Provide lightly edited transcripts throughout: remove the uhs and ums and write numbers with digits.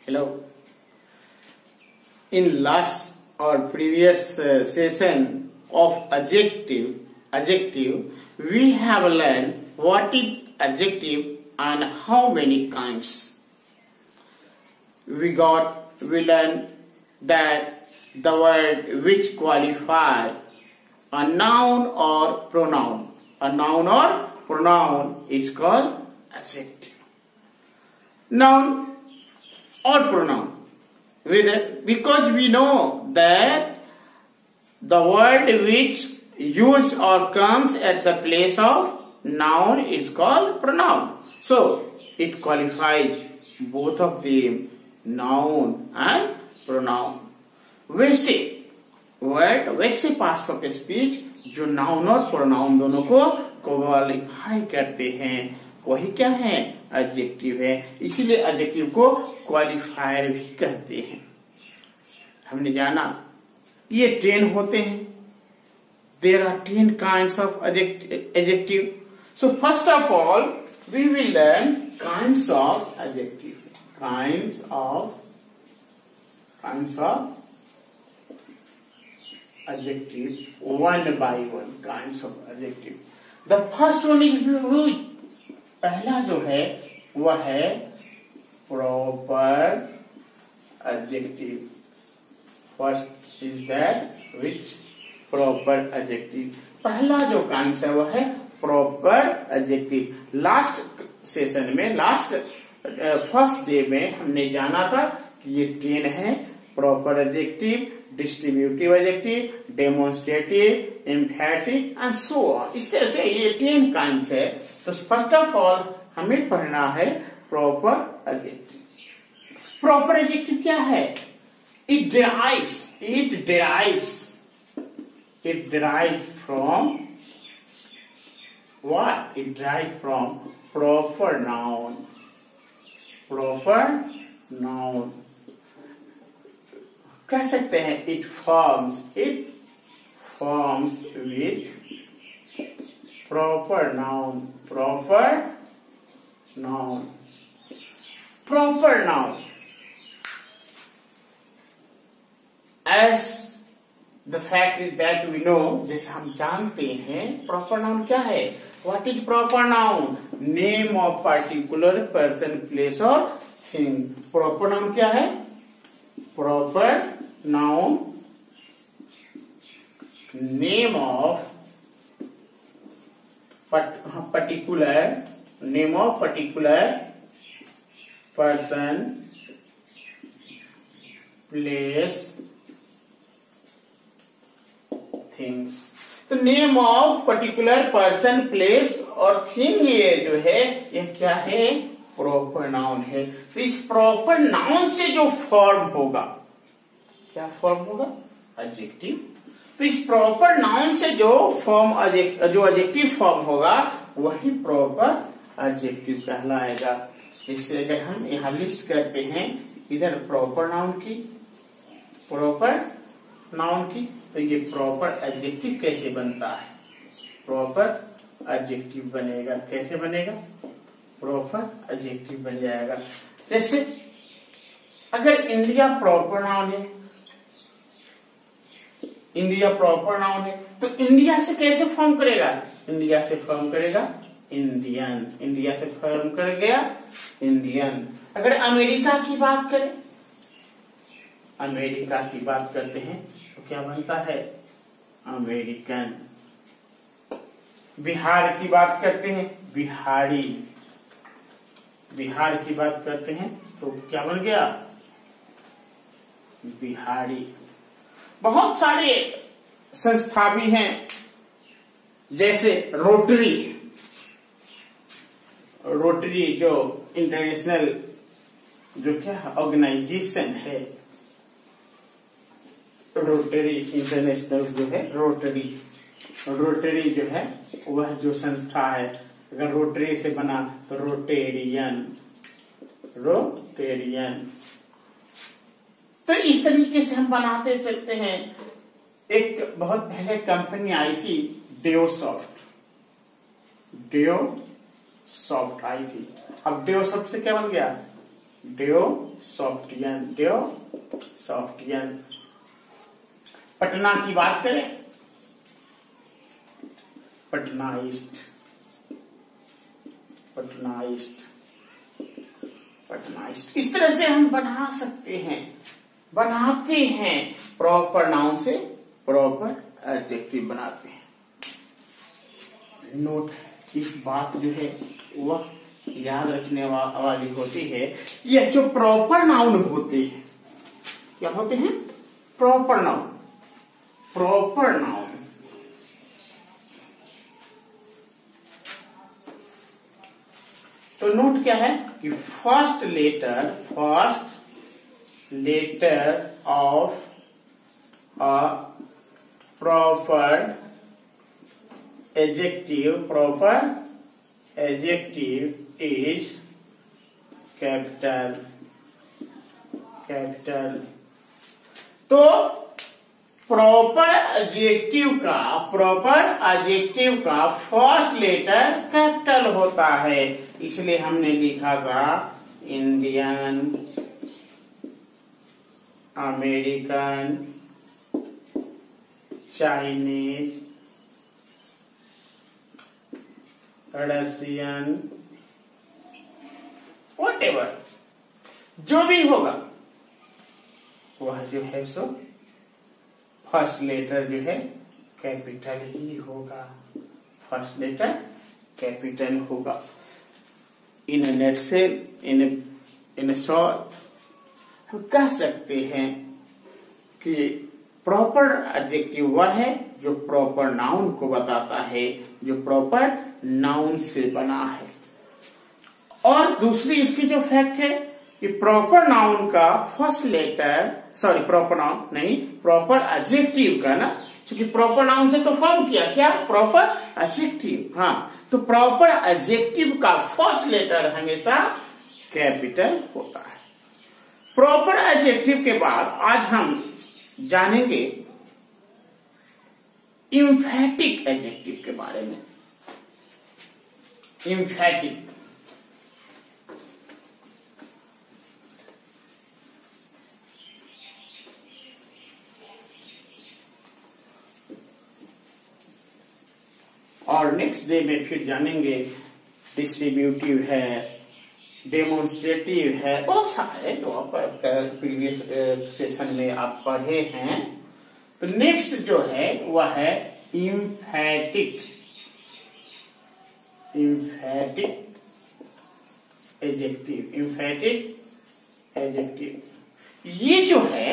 Hello. In last or previous session of adjective, we have learned what is adjective and how many kinds. We learned that the word which qualify a noun or pronoun. A noun or pronoun is called adjective. Noun or pronoun. Because we know that the word which use or comes at the place of noun is called pronoun. So it qualifies both of them, noun and pronoun. वैसे parts of speech जो noun और pronoun दोनों को qualify करते हैं वही क्या है? एडजेक्टिव है। इसीलिए एडजेक्टिव को क्वालिफायर भी कहते हैं। हमने जाना ये 10 होते हैं। There are 10 kinds of adjective. So first of all we will learn kinds of adjective. Kinds of adjective one by one. Kinds of adjective. The first one is पहला जो है वह है proper adjective. First is that which proper adjective. पहला जो कांस है वह है proper adjective. लास्ट सेशन में फर्स्ट डे में हमने जाना था कि ये 10 है। Proper adjective, distributive adjective, demonstrative, एम्फैटिक and so on. इस तरह से ये 10 काइंड्स है। तो फर्स्ट ऑफ ऑल हमें पढ़ना है प्रॉपर एडजेक्टिव। प्रॉपर एडजेक्टिव क्या है? It derives from what? It derives from proper noun. कह सकते हैं it forms with proper noun. As the fact is that we know, जैसे हम जानते हैं proper noun क्या है? What is proper noun? Name of particular person, place or thing. Proper noun क्या है? Proper noun, name of particular person, place, things. तो name of particular person, place और थिंग ये जो है यह क्या है? प्रॉपर नाउन है। तो इस प्रॉपर नाउन से जो फॉर्म होगा, क्या फॉर्म होगा? एडजेक्टिव। तो इस प्रॉपर नाउन से जो एडजेक्टिव फॉर्म होगा वही प्रॉपर एडजेक्टिव कहलाएगा। इससे अगर हम यहाँ लिस्ट करते हैं इधर प्रॉपर नाउन की तो ये प्रॉपर एडजेक्टिव कैसे बनता है? प्रॉपर एडजेक्टिव बनेगा। कैसे बनेगा? प्रॉपर एडजेक्टिव बन जाएगा। जैसे अगर इंडिया प्रॉपर नाउन है तो इंडिया से कैसे फॉर्म करेगा? इंडिया से फॉर्म करेगा इंडियन। इंडिया से फॉर्म कर गया इंडियन। अगर अमेरिका की बात करें, अमेरिका की बात करते हैं तो क्या बनता है? अमेरिकन। बिहार की बात करते हैं, बिहारी। बिहार की बात करते हैं तो क्या बन गया? बिहारी। बहुत सारे संस्था भी हैं जैसे रोटरी जो इंटरनेशनल जो क्या ऑर्गेनाइजेशन है, रोटरी इंटरनेशनल जो है रोटरी जो है वह जो संस्था है, अगर रोटरी से बना तो रोटेरियन। तो इस तरीके से हम बनाते चलते हैं। एक बहुत पहले कंपनी आई थी डियोसॉफ्ट आई थी। अब डियोसॉफ्ट से क्या बन गया? ड्योसॉफ्टियन। पटना की बात करें, पटनाइस्ट, इस तरह से हम बना सकते हैं, बनाते हैं, प्रॉपर नाउन से प्रॉपर एडजेक्टिव बनाते हैं। नोट, इस बात जो है वह याद रखने वाली होती है। यह जो प्रॉपर नाउन होते हैं, क्या होते हैं? Proper noun. तो नोट क्या है कि first letter of a proper adjective is capital. तो प्रॉपर एडजेक्टिव का फर्स्ट लेटर कैपिटल होता है, इसलिए हमने लिखा था Indian, American, Chinese, Russian, whatever जो भी होगा वह जो है सो फर्स्ट लेटर जो है कैपिटल ही होगा, फर्स्ट लेटर कैपिटल होगा। इन नटसेल, इन शॉर्ट हम कह सकते हैं कि प्रॉपर एडजेक्टिव वह है जो प्रॉपर नाउन को बताता है, जो प्रॉपर नाउन से बना है। और दूसरी इसकी जो फैक्ट है कि प्रॉपर नाउन का first letter, sorry proper noun नहीं, प्रॉपर एडजेक्टिव का ना, क्योंकि प्रॉपर नाउन से तो फॉर्म किया क्या, प्रॉपर एडजेक्टिव। हाँ, तो प्रॉपर एडजेक्टिव का फर्स्ट लेटर हमेशा कैपिटल होता है। प्रॉपर एडजेक्टिव के बाद आज हम जानेंगे इम्फैटिक एडजेक्टिव के बारे में। इम्फैटिक, और नेक्स्ट डे में फिर जानेंगे डिस्ट्रीब्यूटिव है, डेमोन्स्ट्रेटिव है, बहुत सारे जो आप प्रीवियस सेशन में आप पढ़े हैं। तो नेक्स्ट जो है वह है इम्फैटिक एडजेक्टिव। ये जो है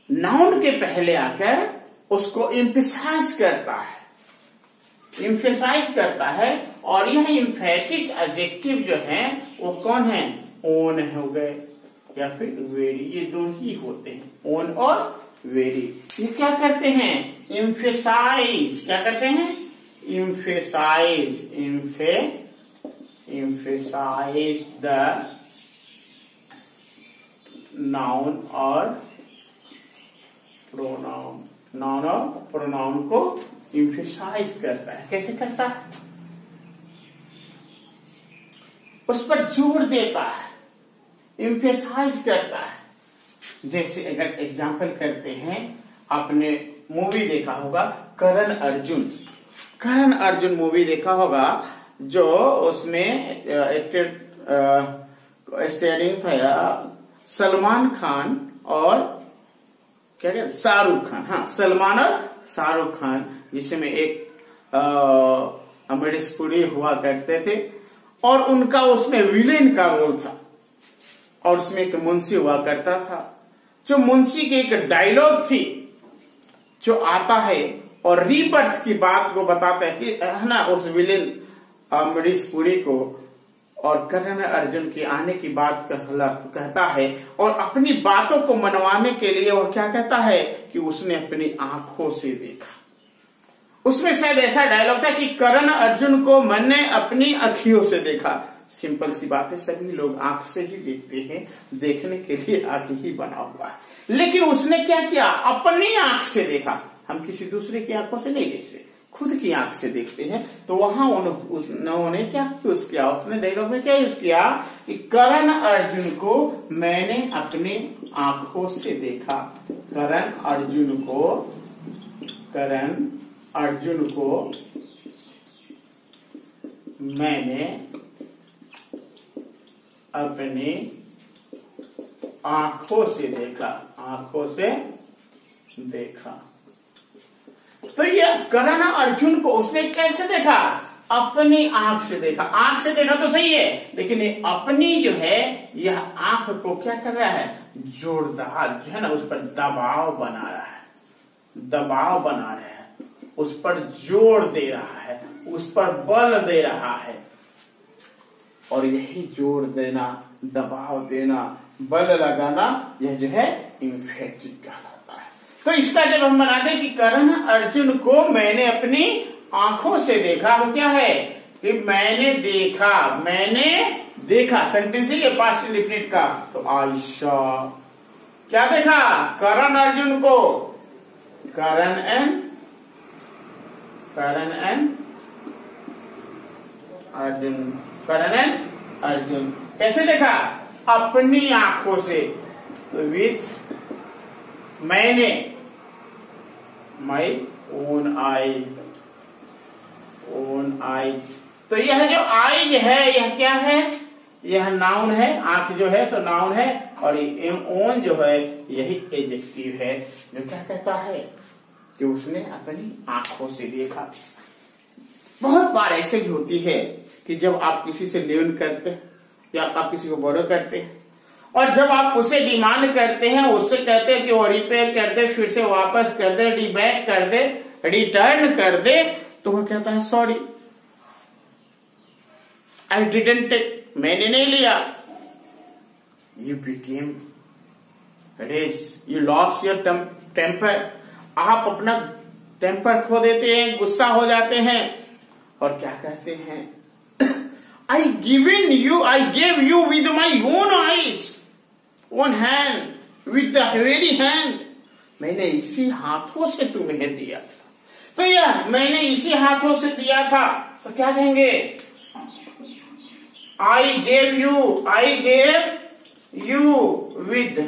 नाउन के पहले आकर उसको एम्फेसाइज करता है, और यह इम्फैटिक एडजेक्टिव जो है वो कौन है? ओन हो गए या फिर वेरी, ये दो ही होते हैं, ओन और वेरी। ये क्या करते हैं? एम्फेसाइज। क्या करते हैं? एम्फेसाइज द नाउन और प्रोनाउन। नाउन और प्रोनाउन को एम्फेसाइज करता है। कैसे करता है? उस पर जोर देता है, एम्फेसाइज करता है। जैसे अगर एग्जांपल करते हैं, आपने मूवी देखा होगा करण अर्जुन मूवी देखा होगा, जो उसमें स्टारिंग था सलमान खान और क्या कहते शाहरुख खान। हाँ, सलमान और शाहरुख खान, जिसमें एक अमरीश पुरी हुआ करते थे, और उनका उसमें विलेन का रोल था, और उसमें एक मुंशी हुआ करता था। जो मुंशी की एक डायलॉग थी जो आता है और रीबर्थ की बात को बताता है कि है ना, उस विलेन अमरीश पुरी को और करण अर्जुन के आने की बात कहता है, और अपनी बातों को मनवाने के लिए वह क्या कहता है कि उसने अपनी आंखों से देखा। उसमें शायद ऐसा डायलॉग था कि करण अर्जुन को मैंने अपनी अखियों से देखा। सिंपल सी बात है, सभी लोग आंख से ही देखते हैं, देखने के लिए आंख ही बना हुआ है। लेकिन उसने क्या किया? अपनी आंख से देखा। हम किसी दूसरे की आंखों से नहीं देखते, खुद की आंख से देखते हैं। तो वहां उन्होंने क्या यूज किया, उसने डायलॉग में क्या यूज किया कि करण अर्जुन को मैंने अपनी आंखों से देखा। करण अर्जुन को मैंने अपनी आंखों से देखा। तो ये करण अर्जुन को उसने कैसे देखा, अपनी आंख से देखा। आंख से देखा तो सही है, लेकिन ये अपनी जो है यह आंख को क्या कर रहा है, जोरदार जो है ना उस पर दबाव बना रहा है, उस पर जोर दे रहा है, उस पर बल दे रहा है। और यही जोर देना, दबाव देना, बल लगाना, यह जो है इम्फेटिक कहलाता है। तो इसका जब हम बनाते कि करण अर्जुन को मैंने अपनी आंखों से देखा, तो क्या है कि मैंने देखा सेंटेंस है ये पास्ट इंडेफिनिट का। तो आई सॉ, क्या देखा, करण अर्जुन को, करण एंड अर्जुन कैसे देखा, अपनी आंखों से। तो विथ मैंने, माई ओन आई। तो यह जो आई है यह क्या है, यह नाउन है, आंख जो है सो नाउन है, और ये ओन जो है यही एडजेक्टिव है जो क्या कहता है कि उसने अपनी आंखों से देखा। बहुत बार ऐसे भी होती है कि जब आप किसी से लोन करते हैं या आप किसी को बोरो करते हैं, और जब आप उसे डिमांड करते हैं, उससे कहते हैं कि वो रिपेयर कर दे, फिर से वापस कर दे, डिबैक कर दे, रिटर्न कर दे, तो वो कहता है सॉरी आई डिडंट टेक, मैंने नहीं लिया। You became rage, you lost your temper, आप अपना टेम्पर खो देते हैं, गुस्सा हो जाते हैं, और क्या कहते हैं, I gave you with my own eyes, own hand, with the very hand, मैंने इसी हाथों से तुम्हें दिया था। तो यह मैंने इसी हाथों से दिया था, तो क्या कहेंगे, I gave you with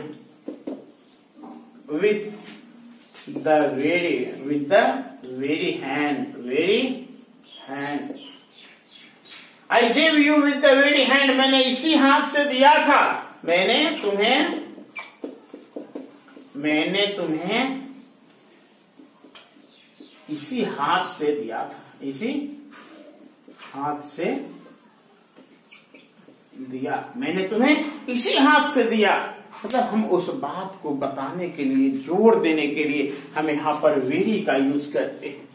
the very hand, I gave you with the very hand, मैंने इसी हाथ से दिया था, मैंने तुम्हें इसी हाथ से दिया था, इसी हाथ से दिया, मैंने तुम्हें इसी हाथ से दिया। मतलब हम उस बात को बताने के लिए, जोर देने के लिए हम यहाँ पर वेरी का यूज करते हैं।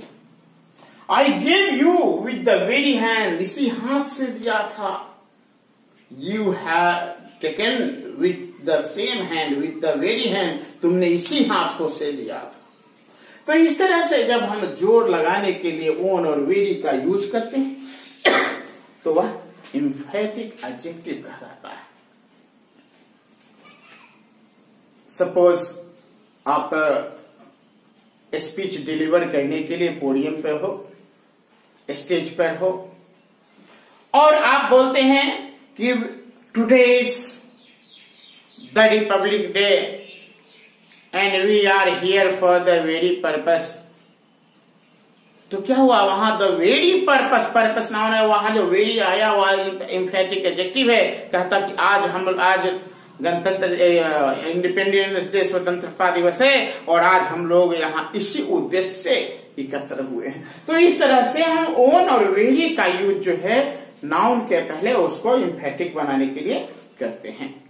I gave you with the very hand, इसी हाथ से दिया था। You have taken with the same hand, with the very hand, तुमने इसी हाथों से लिया था। तो इस तरह से जब हम जोर लगाने के लिए ओन और वेरी का यूज करते हैं तो वह इम्फेटिक एडजेक्टिव कहलाता है। सपोज आप स्पीच डिलीवर करने के लिए पोडियम पे हो, स्टेज पर हो, और आप बोलते हैं कि today is the Republic Day and we are here for the very purpose. तो क्या हुआ, वहां द वेरी पर्पस नाउन है, वहां जो वेरी आया वह एम्फेटिक एडजेक्टिव है। कहता कि आज गणतंत्र इंडिपेंडेंस डे, स्वतंत्रता दिवस है, और आज हम लोग यहाँ इसी उद्देश्य से एकत्र हुए हैं। तो इस तरह से हम ओन और वेरी का यूज जो है नाउन के पहले उसको एम्फेटिक बनाने के लिए करते हैं।